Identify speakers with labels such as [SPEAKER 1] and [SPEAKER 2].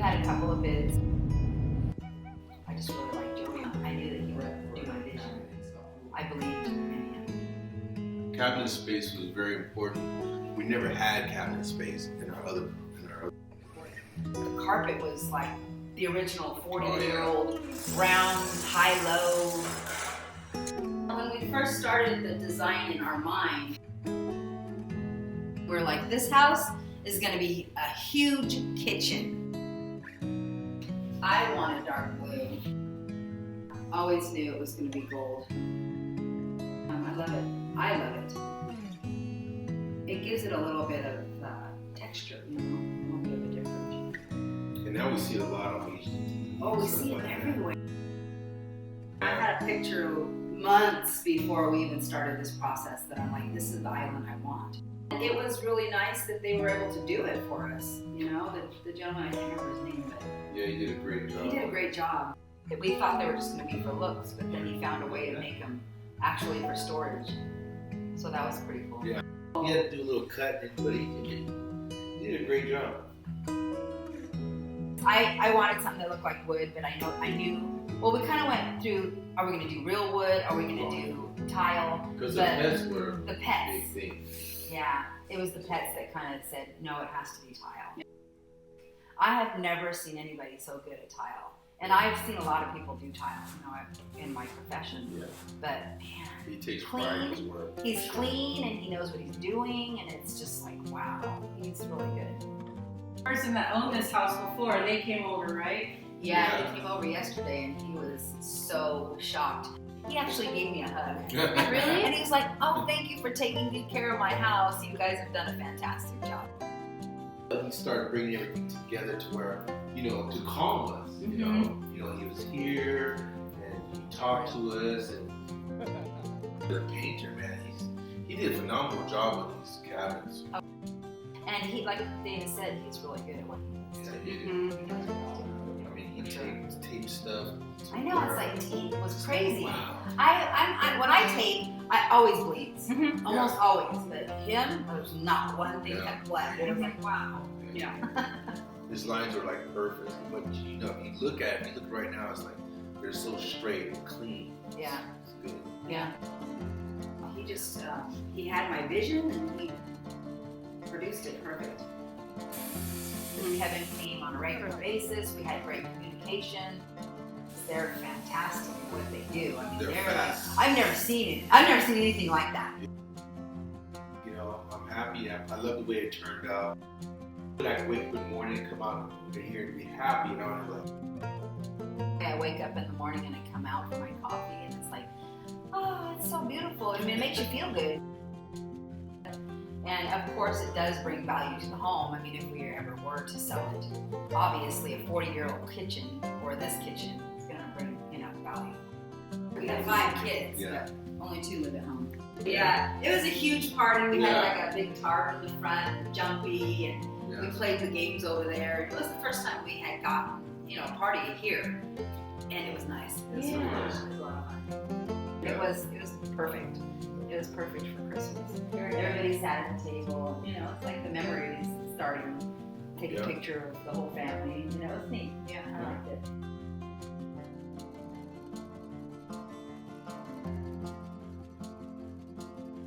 [SPEAKER 1] had a couple of bids. I just really liked Joey. I knew that he would do my vision. I believed in him.
[SPEAKER 2] Cabinet space was very important. We never had cabinet space in our other.
[SPEAKER 1] The carpet was like the original 40-year-old round, high-low. When we first started the design in our mind, we were like, this house is going to be a huge kitchen. I wanted dark blue. Always knew it was going to be gold. I love it. I love it. It gives it a little bit of texture, you know, a little bit of a different.
[SPEAKER 2] And now we see it a lot on HGTV.
[SPEAKER 1] Oh, we see it everywhere. I had a picture months before we even started this process that I'm like, this is the island I want. And it was really nice that they were able to do it for us. You know, the gentleman, I can't remember his name, but
[SPEAKER 2] yeah, he did a great job.
[SPEAKER 1] He did a great job. We thought they were just going to be for looks, but then he found a way to make them actually for storage. So that was pretty cool.
[SPEAKER 2] Yeah. He had to do a little cut, but he did a great job.
[SPEAKER 1] I wanted something that looked like wood, but I knew. Well, we kind of went through, are we going to do real wood? Are we going to do tile?
[SPEAKER 2] Because the pets were
[SPEAKER 1] the pets.
[SPEAKER 2] big thing.
[SPEAKER 1] Yeah, it was the pets that kind of said, no, it has to be tile. I have never seen anybody so good at tile. And I've seen a lot of people do tile, you know, in my profession.
[SPEAKER 2] Yeah.
[SPEAKER 1] But man,
[SPEAKER 2] He takes pride in his work.
[SPEAKER 1] He's clean and he knows what he's doing, and it's just like, wow, he's really good.
[SPEAKER 3] The person that owned this house before, they came over, right?
[SPEAKER 1] Yeah, he came over yesterday and he was so shocked. He actually gave me a hug.
[SPEAKER 3] Really?
[SPEAKER 1] And he was like, oh, thank you for taking good care of my house. You guys have done a fantastic job.
[SPEAKER 2] He started bringing everything together to where, you know, to calm us. You know, he was here and he talked to us, and the painter, man, he did a phenomenal job with these cabinets.
[SPEAKER 1] And he, like David said, he's really good at what he does.
[SPEAKER 2] Yeah, he did. I mean, he taped stuff.
[SPEAKER 1] I know, it's like tape was crazy.
[SPEAKER 2] Wow.
[SPEAKER 1] When I tape, I always bleeds. Almost
[SPEAKER 2] Yeah.
[SPEAKER 1] always. But him, there's not one thing that bled. It was like, wow.
[SPEAKER 3] Yeah.
[SPEAKER 2] His lines are like perfect, but you know, you look at it, you look right now, it's like they're so straight and clean.
[SPEAKER 1] Yeah.
[SPEAKER 2] It's good.
[SPEAKER 1] Yeah. He just, he had my vision and he produced it perfect. Kevin came on a regular basis. We had great communication. They're fantastic at what they do. I mean,
[SPEAKER 2] They're fast.
[SPEAKER 1] I've never seen anything like that.
[SPEAKER 2] You know, I'm happy. I love the way it turned out. I can wake up in the morning and come out here and be happy, you know. And
[SPEAKER 1] I wake up in the morning and I come out for my coffee and it's like, oh, it's so beautiful. I mean, it makes you feel good. And of course, it does bring value to the home. I mean, if we ever were to sell it, obviously a 40-year-old kitchen or this kitchen is going to bring, you know, value. We got 5 kids, but only 2 live at home. Yeah, it was a huge party. We had like a big tarp in the front, jumpy, and we played the games over there. It was the first time we had gotten, you know, a party here, and it was nice. It was, it was a lot of fun. It was perfect. It was perfect for Christmas. Everybody sat at the table. You know, it's like the memories starting. Take a picture of the whole family. You know, it was neat. Yeah, I liked it.